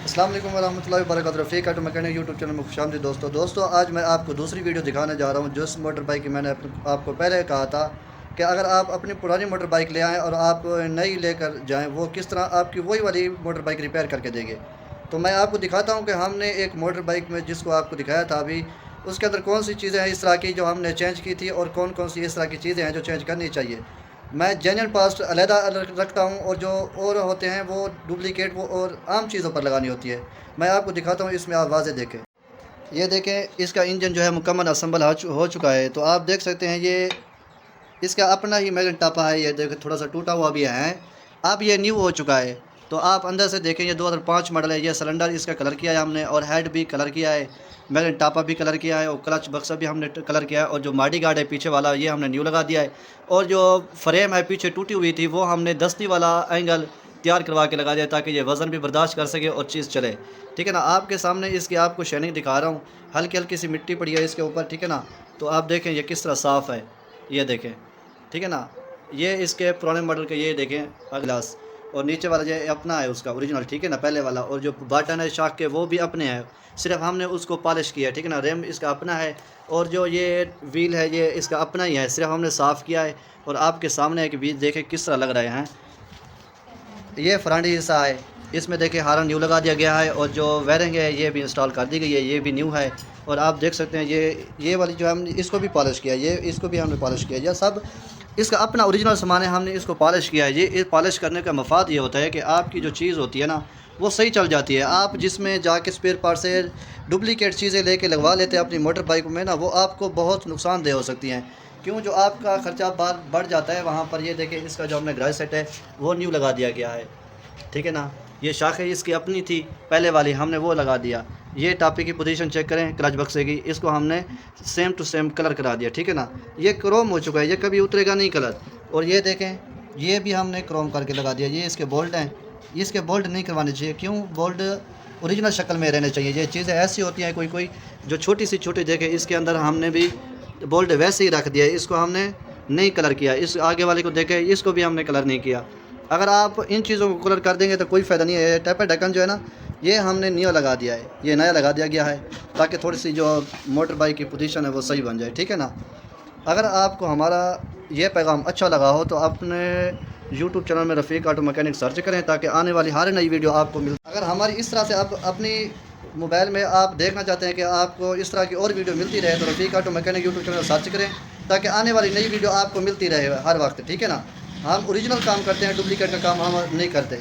अस्सलाम वालेकुम वरहमतुल्लाहि वबरकातुहू। रफ़ीक ऑटो मैकेनिक यूट्यूब चैनल में खुशामदीद दोस्तों, आज मैं आपको दूसरी वीडियो दिखाने जा रहा हूँ। जिस मोटर बाइक की मैंने आपको पहले कहा था कि अगर आप अपनी पुरानी मोटर बाइक ले आएँ और आप नई लेकर जाएँ, वो किस तरह आपकी वही वाली मोटर बाइक रिपेयर करके देंगे। तो मैं आपको दिखाता हूँ कि हमने एक मोटर बाइक में जिसको आपको दिखाया था अभी, उसके अंदर कौन सी चीज़ें हैं इस तरह की जो हमने चेंज की थी और कौन कौन सी इस तरह की चीज़ें हैं जो चेंज करनी चाहिए। मैं जेन्युइन पार्ट्स अलहदा रखता हूँ और जो और होते हैं वो डुप्लीकेट वो और आम चीज़ों पर लगानी होती है। मैं आपको दिखाता हूँ, इसमें आप वाज़े देखें। ये देखें, इसका इंजन जो है मुकम्मल असम्बल हो चुका है। तो आप देख सकते हैं ये इसका अपना ही मैगन टापा है। ये देखो थोड़ा सा टूटा हुआ भी है। अब ये न्यू हो चुका है। तो आप अंदर से देखें, ये 2005 मॉडल है। ये सिलेंडर इसका कलर किया है हमने और हेड भी कलर किया है, मैगन टापा भी कलर किया है और क्लच बक्सा भी हमने कलर किया है। और जो माडी गार्ड है पीछे वाला, ये हमने न्यू लगा दिया है। और जो फ्रेम है पीछे टूटी हुई थी, वो हमने दस्ती वाला एंगल तैयार करवा के लगा दिया ताकि ये वज़न भी बर्दाश्त कर सके और चीज़ चले। ठीक है ना। आपके सामने इसकी आपको शाइनिंग दिखा रहा हूँ। हल्की हल्की सी मिट्टी पड़ी है इसके ऊपर। ठीक है ना। तो आप देखें ये किस तरह साफ़ है, ये देखें। ठीक है ना। ये इसके पुराने मॉडल के, ये देखें ग्लास, और नीचे वाला ये अपना है उसका ओरिजिनल। ठीक है ना, पहले वाला। और जो बटन है शाख के वो भी अपने हैं, सिर्फ हमने उसको पॉलिश किया है। ठीक है ना। रेम इसका अपना है और जो ये व्हील है ये इसका अपना ही है, सिर्फ हमने साफ़ किया है। और आपके सामने है कि व्हील देखें किस तरह लग रहे हैं। ये फ्रंट हिस्सा है, इसमें देखिए हारन न्यू लगा दिया गया है और जो वायरिंग है ये भी इंस्टॉल कर दी गई है, ये भी न्यू है। और आप देख सकते हैं ये वाली जो हमने इसको भी पॉलिश किया है, ये इसको भी हमने पॉलिश किया है। यह सब इसका अपना ओरिजिनल सामान है, हमने इसको पॉलिश किया है। ये पॉलिश करने का मफाद ये होता है कि आपकी जो चीज़ होती है ना वो सही चल जाती है। आप जिसमें जाके स्पेयर पार्ट से डुप्लीकेट चीज़ें लेके लगवा लेते हैं अपनी मोटर बाइक में ना, वो आपको बहुत नुकसानदेह हो सकती हैं। क्यों, जो आपका ख़र्चा बार बढ़ जाता है वहाँ पर। ये देखें, इसका जो हमने ग्राइस सेट है वो न्यू लगा दिया गया है। ठीक है ना। ये शाखें इसकी अपनी थी पहले वाली, हमने वो लगा दिया। ये टापी की पोजीशन चेक करें क्लच बक्से की, इसको हमने सेम टू सेम कलर करा दिया। ठीक है ना। ये क्रोम हो चुका है, ये कभी उतरेगा नहीं कलर। और ये देखें, ये भी हमने क्रोम करके लगा दिया। ये इसके बोल्ट हैं, इसके बोल्ट नहीं करवाने चाहिए। क्यों, बोल्ट ओरिजिनल शक्ल में रहने चाहिए। ये चीज़ें ऐसी होती हैं कोई जो छोटी सी छोटी, देखें इसके अंदर हमने भी बोल्ट वैसे ही रख दिया, इसको हमने नहीं कलर किया। इस आगे वाले को देखें, इसको भी हमने कलर नहीं किया। अगर आप इन चीज़ों को कलर कर देंगे तो कोई फ़ायदा नहीं है। टैपर ढक्कन जो है ना, ये हमने नया लगा दिया है, ये नया लगा दिया गया है ताकि थोड़ी सी जो मोटर बाइक की पोजीशन है वो सही बन जाए। ठीक है ना। अगर आपको हमारा ये पैगाम अच्छा लगा हो तो अपने यूट्यूब चैनल में रफ़ीक ऑटो मैकेनिक सर्च करें ताकि आने वाली हर नई वीडियो आपको मिल। अगर हमारी इस तरह से आप अपनी मोबाइल में आप देखना चाहते हैं कि आपको इस तरह की और वीडियो मिलती रहे, तो Rafiq auto mechanic YouTube channel search करें ताकि आने वाली नई वीडियो आपको मिलती रहे हर वक्त। ठीक है ना। हम ओरिजिनल काम करते हैं, डुप्लीकेट का काम हम नहीं करते।